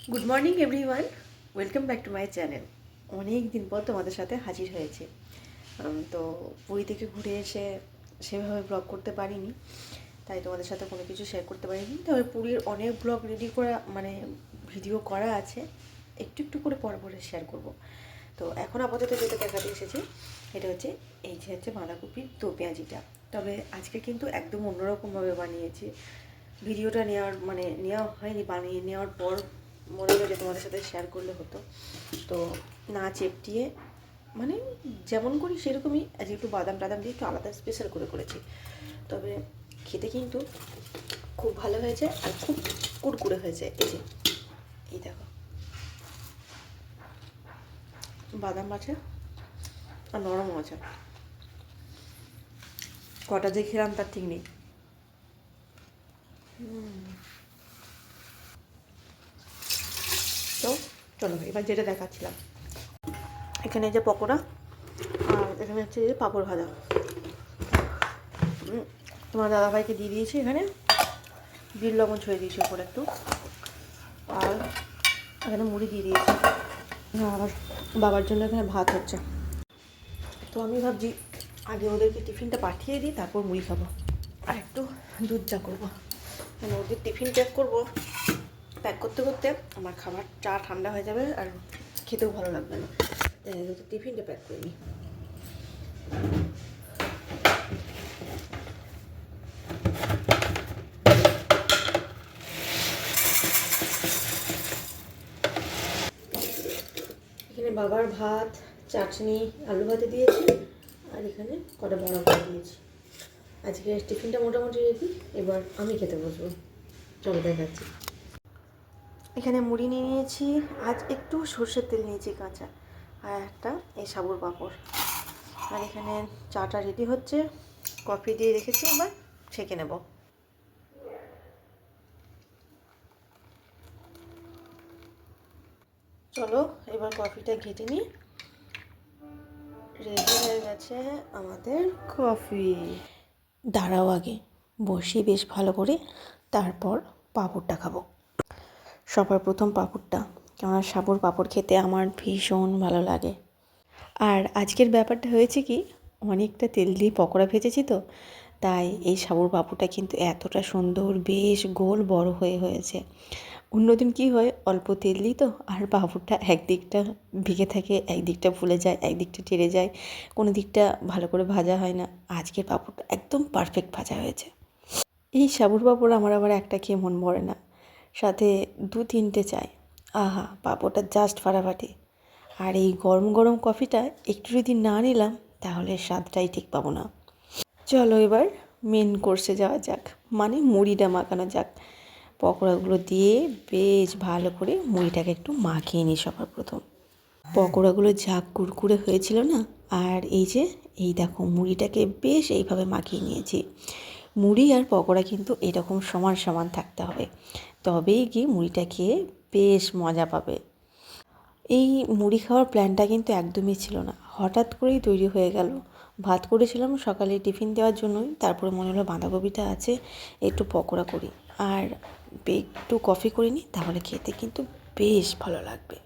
Good morning everyone, welcome back to my channel. অনেক দিন পর তোমাদের সাথে হাজির হয়েছে। তো পুরী থেকে ঘুরে এসে সেভাবে ব্লগ করতে পারিনি, তাই তোমাদের সাথে কোনো কিছু শেয়ার করতে পারিনি। তবে পুরীর অনেক ব্লগ রেডি করা ভিডিও করা আছে, একটু একটু করে পরে পরে শেয়ার করব। তো এখন আপাতত যেটা দেখাতে এসেছি এটা হচ্ছে বাঁধাকপির দো পেঁয়াজিটা। তবে আজকে কিন্তু একদম অন্যরকমভাবে বানিয়েছি। ভিডিওটা নেওয়া হয়নি, বানিয়ে নেওয়ার পর মনে হলো যে তোমাদের সাথে শেয়ার করলে হতো। তো না চেপটিয়ে যেমন করি সেরকমই আজকে একটু বাদাম টাদাম দিয়ে একটু আলাদা স্পেশাল করে করেছি। তবে খেতে কিন্তু খুব ভালো হয়েছে আর খুব কুড়কুড়ে হয়েছে। এই দেখো বাদাম আছে আর নরমও আছে। কটা যে খেলাম তার ঠিক নেই। তো চলো এবার যেটা দেখাচ্ছিলাম, এখানে যে পকোড়া আর এখানে হচ্ছে যে পাঁপড় ভাজা। তোমার দাদাভাইকে দিয়ে দিয়েছি, এখানে বিট লবণ ছড়িয়ে দিয়েছি ওপরে একটু, আর এখানে মুড়ি দিয়ে দিয়েছি। আর বাবার জন্য এখানে ভাত হচ্ছে। তো আমি ভাবছি আগে ওদেরকে টিফিনটা পাঠিয়ে দিই, তারপর মুড়ি খাবো আর একটু দুধ চা করবো। মানে ওদের টিফিন প্যাক করবো, প্যাক করতে করতে আমার খাবার চা ঠান্ডা হয়ে যাবে আর খেতেও ভালো লাগবে না। টিফিনটা প্যাক করে নিই। এখানে বাবার ভাত, চাটনি, আলু ভাতে দিয়েছি, আর এখানে কটা বড়া করে দিয়েছি। আজকে টিফিনটা মোটামুটি রেডি, এবার আমি খেতে বসবো। চলো দেখাচ্ছি। এখানে মুড়ি নিয়ে নিয়েছি, আজ একটু সর্ষের তেল নিয়েছি কাঁচা, আর একটা এই সাবুর পাঁপড়। আর এখানে চাটা রেডি হচ্ছে, কফি দিয়ে রেখেছি, এবার ছেঁকে নেব। চলো এবার কফিটা ঘেটে নিই। রেডি হয়ে গেছে আমাদের কফি। দাঁড়াও আগে বসে বেশ ভালো করে, তারপর পাঁপড়টা খাবো। সবার প্রথম পাঁপড়টা, কেননা সাবুর পাঁপড় খেতে আমার ভীষণ ভালো লাগে। আর আজকের ব্যাপারটা হয়েছে কি, অনেকটা তেল দিয়ে পকোড়া ভেজেছি তো, তাই এই সাবুর পাঁপড়টা কিন্তু এতটা সুন্দর বেশ গোল বড় হয়েছে। অন্যদিন কী হয়, অল্প তেল দিই তো আর পাঁপড়টা একদিকটা ভিগে থাকে, একদিকটা ফুলে যায়, একদিকটা টেড়ে যায়, কোনো দিকটা ভালো করে ভাজা হয় না। আজকের পাঁপড়টা একদম পারফেক্ট ভাজা হয়েছে। এই সাবুর পাঁপড় আমার আবার একটা খেয়ে মন ভরে না, সাথে 2-3টে চাই। আহা, পাঁপড়টা জাস্ট ফাটাফাটি। আর এই গরম গরম কফিটা একটু যদি না নিলাম তাহলে স্বাদটাই ঠিক পাবো না। চলো এবার মেন কোর্সে যাওয়া যাক, মুড়িটা মাখানো যাক। পকোড়াগুলো দিয়ে বেশ ভালো করে মুড়িটাকে একটু মাখিয়ে নিই সবার প্রথম। পকোড়াগুলো যা কুরকুরে হয়েছিল না, আর এই দেখো মুড়িটাকে বেশ এইভাবে মাখিয়ে নিয়েছি। মুড়ি আর পকোড়া কিন্তু এরকম সমান সমান থাকতে হবে, তবেই কি মুড়িটা খেয়ে বেশ মজা পাবে। এই মুড়ি খাওয়ার প্ল্যানটা কিন্তু একদমই ছিল না, হঠাৎ করেই তৈরি হয়ে গেল। ভাত করেছিলাম সকালে টিফিন দেওয়ার জন্যই, তারপরে মনে হলো বাঁধাকপিটা আছে, একটু পকোড়া করি আর একটু কফি করে নিই, তাহলে খেতে কিন্তু বেশ ভালো লাগবে।